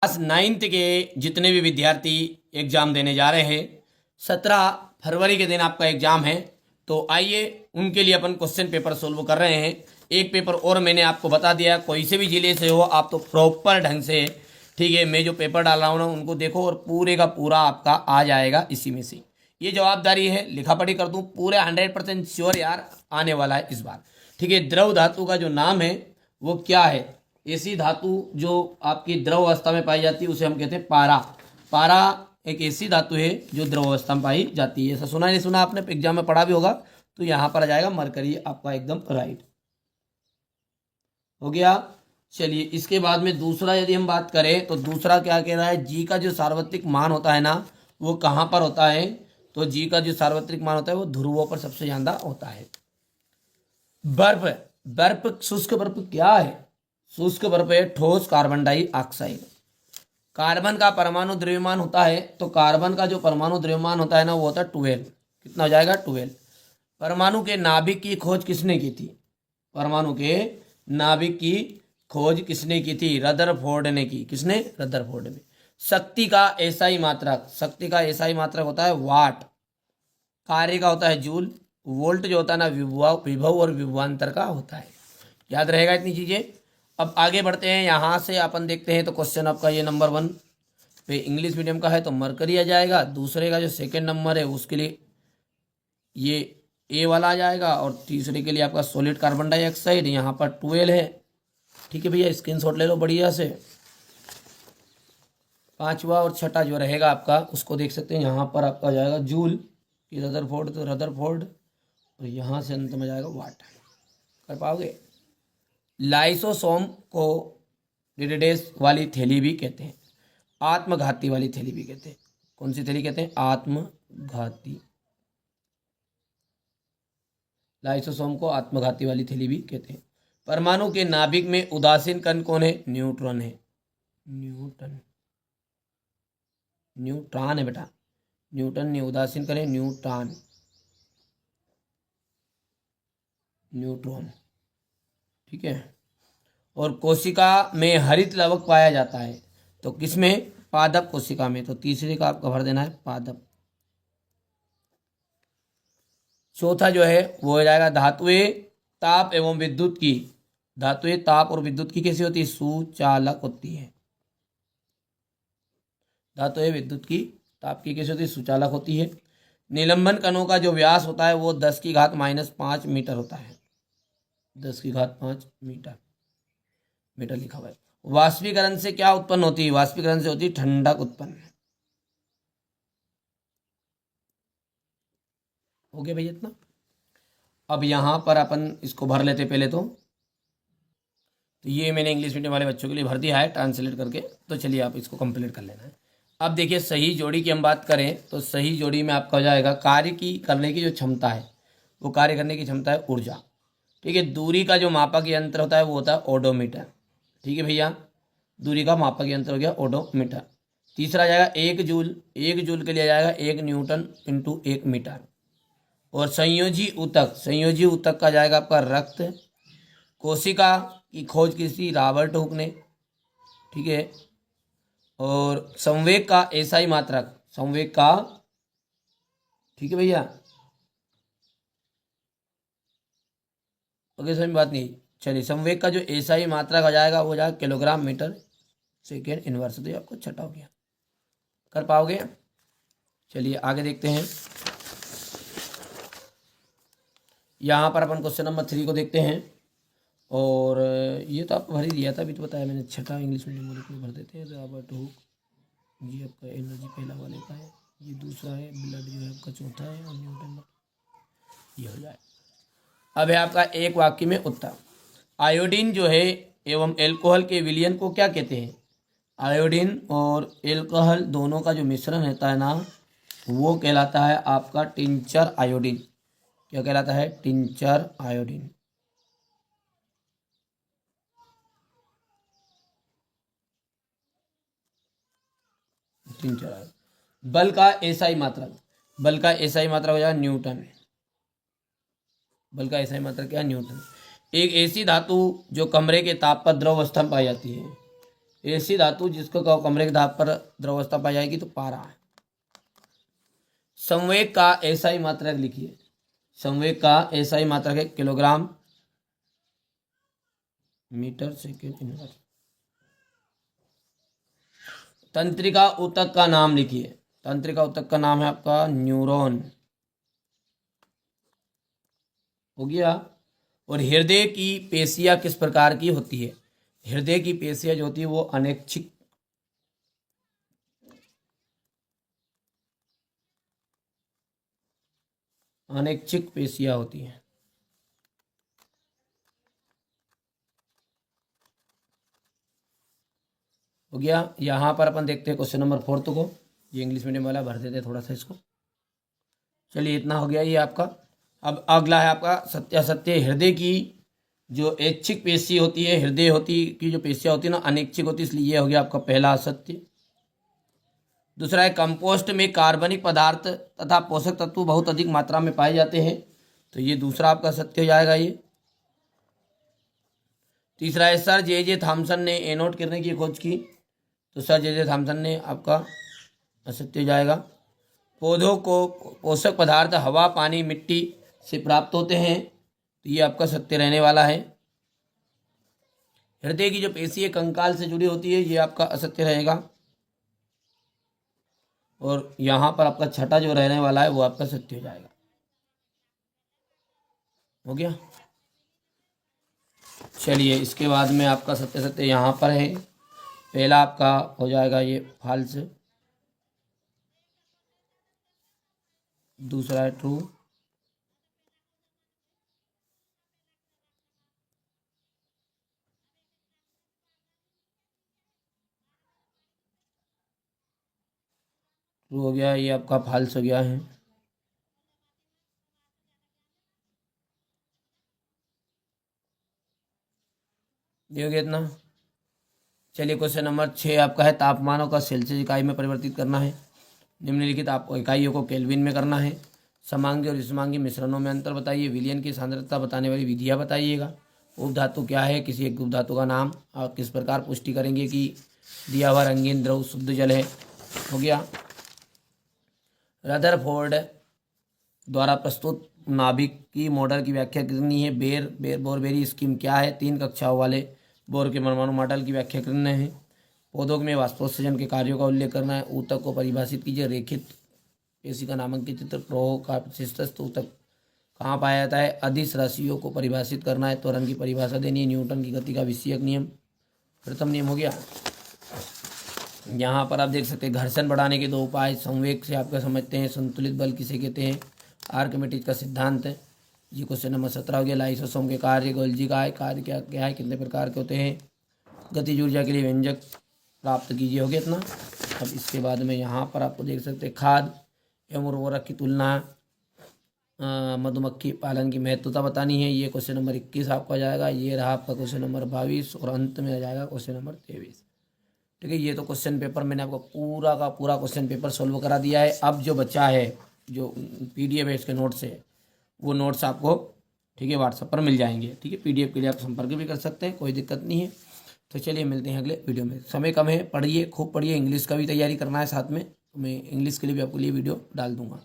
Class 9th के जितने भी विद्यार्थी एग्ज़ाम देने जा रहे हैं 17 फरवरी के दिन आपका एग्ज़ाम है। तो आइए उनके लिए अपन क्वेश्चन पेपर सोल्व कर रहे हैं। एक पेपर और मैंने आपको बता दिया, कोई से भी जिले से हो आप तो प्रॉपर ढंग से, ठीक है, मैं जो पेपर डाल रहा हूँ ना उनको देखो और पूरे का पूरा आपका आ जाएगा इसी में से। ये जवाबदारी है, लिखा पढ़ी कर दूँ पूरे 100% श्योर यार आने वाला है इस बार। ठीक है, द्रव धातु का जो नाम है वो क्या है? ऐसी धातु जो आपकी द्रव अवस्था में पाई जाती है उसे हम कहते हैं पारा। पारा एक ऐसी धातु है जो द्रव अवस्था में पाई जाती है। ऐसा सुना नहीं सुना आपने, एग्जाम में पढ़ा भी होगा। तो यहाँ पर आ जाएगा मरकरी, आपका एकदम राइट हो गया। चलिए इसके बाद में दूसरा यदि हम बात करें तो दूसरा क्या कह रहा है, जी का जो सार्वत्रिक मान होता है ना वो कहाँ पर होता है? तो जी का जो सार्वत्रिक मान होता है वो ध्रुवों पर सबसे ज्यादा होता है। बर्फ, बर्फ शुष्क बर्फ क्या है? शुष्क बर्फ है ठोस कार्बन डाइऑक्साइड। कार्बन का परमाणु द्रव्यमान होता है, तो कार्बन का जो परमाणु द्रव्यमान होता है ना वो होता है 12। कितना हो जाएगा? 12। परमाणु के नाभिक की खोज किसने की थी? परमाणु के नाभिक की खोज किसने की थी? रदरफोर्ड ने की। किसने? रदरफोर्ड ने। शक्ति का एसआई मात्रक, शक्ति का एसआई मात्रक होता है वाट। कार्य का होता है जूल। वोल्ट जो होता है ना विभव और विभवांतर का होता है। याद रहेगा इतनी चीजें। अब आगे बढ़ते हैं, यहाँ से अपन देखते हैं। तो क्वेश्चन आपका ये नंबर 1 पे इंग्लिश मीडियम का है तो मरकरी आ जाएगा। दूसरे का जो सेकंड नंबर है उसके लिए ये ए वाला आ जाएगा, और तीसरे के लिए आपका सॉलिड कार्बन डाइऑक्साइड यहाँ पर 12 है। ठीक है भैया, स्क्रीनशॉट ले लो बढ़िया से। पांचवा और छठा जो रहेगा आपका उसको देख सकते हैं, यहाँ पर आपका आ जाएगा जूल की रदरफोर्ड, तो रदरफोर्ड, और यहाँ से अंत में जाएगा वाट। कर पाओगे? लाइसोसोम को डिडेस वाली थैली भी कहते हैं, आत्मघाती वाली थैली भी कहते हैं। कौन सी थैली कहते हैं? आत्मघाती। लाइसोसोम को आत्मघाती वाली थैली भी कहते हैं। परमाणु के नाभिक में उदासीन कण कौन है? न्यूट्रॉन है। न्यूटन, न्यूट्रॉन है बेटा, न्यूटन ने उदासीन करें न्यूट्रॉन, न्यूट्रॉन। ठीक है। और कोशिका में हरित लवक पाया जाता है, तो किसमें? पादप कोशिका में। तो तीसरे का आपका भर देना है पादप। चौथा जो है वो हो जाएगा धातुएं ताप एवं विद्युत की। धातुएं ताप और विद्युत की कैसी होती है? सुचालक होती है। धातुएं विद्युत की ताप की कैसी होती है? सुचालक होती है। निलंबन कणों का जो व्यास होता है वो 10⁻⁵ मीटर होता है। 10⁵ मीटर, मीटर लिखा हुआ है। वाष्पीकरण से क्या उत्पन्न होती है? वाष्पीकरण से होती है ठंडक उत्पन्न। हो गया भैया इतना। अब यहां पर अपन इसको भर लेते पहले तो ये मैंने इंग्लिश मीडियम वाले बच्चों के लिए भर दिया है ट्रांसलेट करके। तो चलिए आप इसको कंप्लीट कर लेना है। अब देखिए सही जोड़ी की हम बात करें तो सही जोड़ी में आपका हो जाएगा कार्य की करने की जो क्षमता है, वो कार्य करने की क्षमता है ऊर्जा। ठीक है। दूरी का जो मापक यंत्र होता है वो होता है ओडोमीटर। ठीक है भैया, दूरी का मापक यंत्र हो गया ओडोमीटर। तीसरा आ जाएगा 1 जूल। 1 जूल के लिए आ जाएगा 1 न्यूटन इंटू 1 मीटर। और संयोजी ऊतक, संयोजी ऊतक का जाएगा आपका रक्त। कोशिका की खोज किसी रॉबर्ट हुक ने। ठीक है। और संवेग का एसआई मात्रक, संवेग का, ठीक है भैया, ओके समझ बात नहीं। चलिए संवेग का जो एसआई मात्रक आ जाएगा वो जाएगा किलोग्राम मीटर सेकेंड इनवर्स। तो ये आपको छठा हो गया। कर पाओगे? चलिए आगे देखते हैं। यहाँ पर अपन क्वेश्चन नंबर 3 को देखते हैं। और ये तो आपको भर ही दिया था, अभी तो बताया मैंने। छठा इंग्लिश मीडियम वाले को भर देते हैं। रॉबर्ट हुक, ये आपका एनर्जी पहला वाले का है, ये दूसरा है, ब्लड जो है आपका चौथा है, और न्यूटन ये हो जाए। अब है आपका एक वाक्य में उत्तर। आयोडीन जो है एवं एल्कोहल के विलयन को क्या कहते हैं? आयोडीन और एल्कोहल दोनों का जो मिश्रण रहता है ना वो कहलाता है आपका टिंचर आयोडीन। क्या कहलाता है? Tincture iodine. Tincture iodine. बल का एसआई मात्रक, बल का एसआई मात्रक हो जाएगा न्यूटन। बल का एसआई मात्रक क्या? न्यूटन। एक ऐसी धातु जो कमरे के ताप पर द्रव अवस्था में पाई जाती है, ऐसी धातु जिसको कमरे के दाब पर द्रवावस्था पाई जाएगी तो पारा है। संवेग का एसआई मात्रक लिखिए। संवेग का एसआई मात्रक है किलोग्राम मीटर सेकेंड इनवर्स। तंत्रिका ऊतक का नाम लिखिए। तंत्रिका ऊतक का नाम है आपका न्यूरॉन, हो गया। और हृदय की पेशियां किस प्रकार की होती है? हृदय की पेशियां जो होती है वो अनैच्छिक पेशियां होती हैं। हो गया। यहाँ पर अपन देखते हैं क्वेश्चन नंबर 4 को। ये इंग्लिश मीडियम वाला भर देते थोड़ा सा इसको। चलिए इतना हो गया ये आपका। अब अगला है आपका सत्यासत्य। हृदय की जो ऐच्छिक पेशी होती है, हृदय होती की जो पेशियां होती है ना अनैच्छिक होती है, इसलिए ये हो गया आपका पहला असत्य। दूसरा है कंपोस्ट में कार्बनिक पदार्थ तथा पोषक तत्व बहुत अधिक मात्रा में पाए जाते हैं, तो ये दूसरा आपका सत्य हो जाएगा ये। तीसरा है सर जे थॉमसन ने एनोड किरणें की खोज की, तो सर जे थॉमसन ने आपका असत्य हो जाएगा। पौधों को पोषक पदार्थ हवा पानी मिट्टी से प्राप्त होते हैं, तो ये आपका सत्य रहने वाला है। हृदय की जो पेशी है कंकाल से जुड़ी होती है, ये आपका असत्य रहेगा। और यहाँ पर आपका छठा जो रहने वाला है वो आपका सत्य हो जाएगा। हो गया। चलिए इसके बाद में आपका सत्य सत्य यहाँ पर है। पहला आपका हो जाएगा ये फॉल्स, दूसरा है ट्रू, ट्रू हो गया, ये आपका फॉल्स हो गया है। ये हो गया इतना। चलिए क्वेश्चन नंबर 6 आपका है तापमानों का सेल्सियस इकाई में परिवर्तित करना है। निम्नलिखित आपको इकाइयों को केल्विन में करना है। समांगी और विषमांगी मिश्रणों में अंतर बताइए। विलयन की सांद्रता बताने वाली विधियाँ बताइएगा। उपधातु क्या है, किसी एक उपधातु का नाम, और किस प्रकार पुष्टि करेंगे कि दिया हुआ रंगीन द्रव शुद्ध जल है। हो गया। रदरफोर्ड द्वारा प्रस्तुत नाभिक की मॉडल की व्याख्या करनी है। बोरबेरी स्कीम क्या है? 3 कक्षाओं वाले बोर के परमाणु मॉडल की व्याख्या करना है। पौधों में वाष्पोत्सर्जन के कार्यों का उल्लेख करना है। ऊतक को परिभाषित कीजिए। रेखित पेशी का नामांकित चित्र। प्रवाह का विशिष्ट ऊतक कहाँ पाया जाता है? अदिश राशियों को परिभाषित करना है। त्वरण की परिभाषा देनी है। न्यूटन की गति का विषयक नियम प्रथम नियम हो गया। यहाँ पर आप देख सकते हैं घर्षण बढ़ाने के 2 उपाय। संवेग से आपका समझते हैं। संतुलित बल किसे कहते हैं? आर्किमिडीज का सिद्धांत है। ये क्वेश्चन नंबर 17 हो गया। लाइसोसोम के कार्य, गोल्जी का कार्य क्या क्या है, कितने प्रकार के होते हैं? गतिज ऊर्जा के लिए व्यंजक प्राप्त कीजिए। हो गया इतना। अब इसके बाद में यहाँ पर आपको देख सकते हैं खाद एवं उर्वरक की तुलना, मधुमक्खी पालन की महत्वता बतानी है। ये क्वेश्चन नंबर 21 आपका जाएगा। ये रहा आपका क्वेश्चन नंबर 22 और अंत में आ जाएगा क्वेश्चन नंबर 23। ठीक है, ये तो क्वेश्चन पेपर मैंने आपको पूरा का पूरा क्वेश्चन पेपर सोल्व करा दिया है। अब जो बचा है, जो PDF है इसके नोट्स है, वो नोट्स आपको ठीक है व्हाट्सएप पर मिल जाएंगे। ठीक है, PDF के लिए आप संपर्क भी कर सकते हैं, कोई दिक्कत नहीं है। तो चलिए मिलते हैं अगले वीडियो में। समय कम है, पढ़िए, खूब पढ़िए। इंग्लिश का भी तैयारी करना है साथ में, तो मैं इंग्लिश के लिए भी आपके लिए वीडियो डाल दूंगा।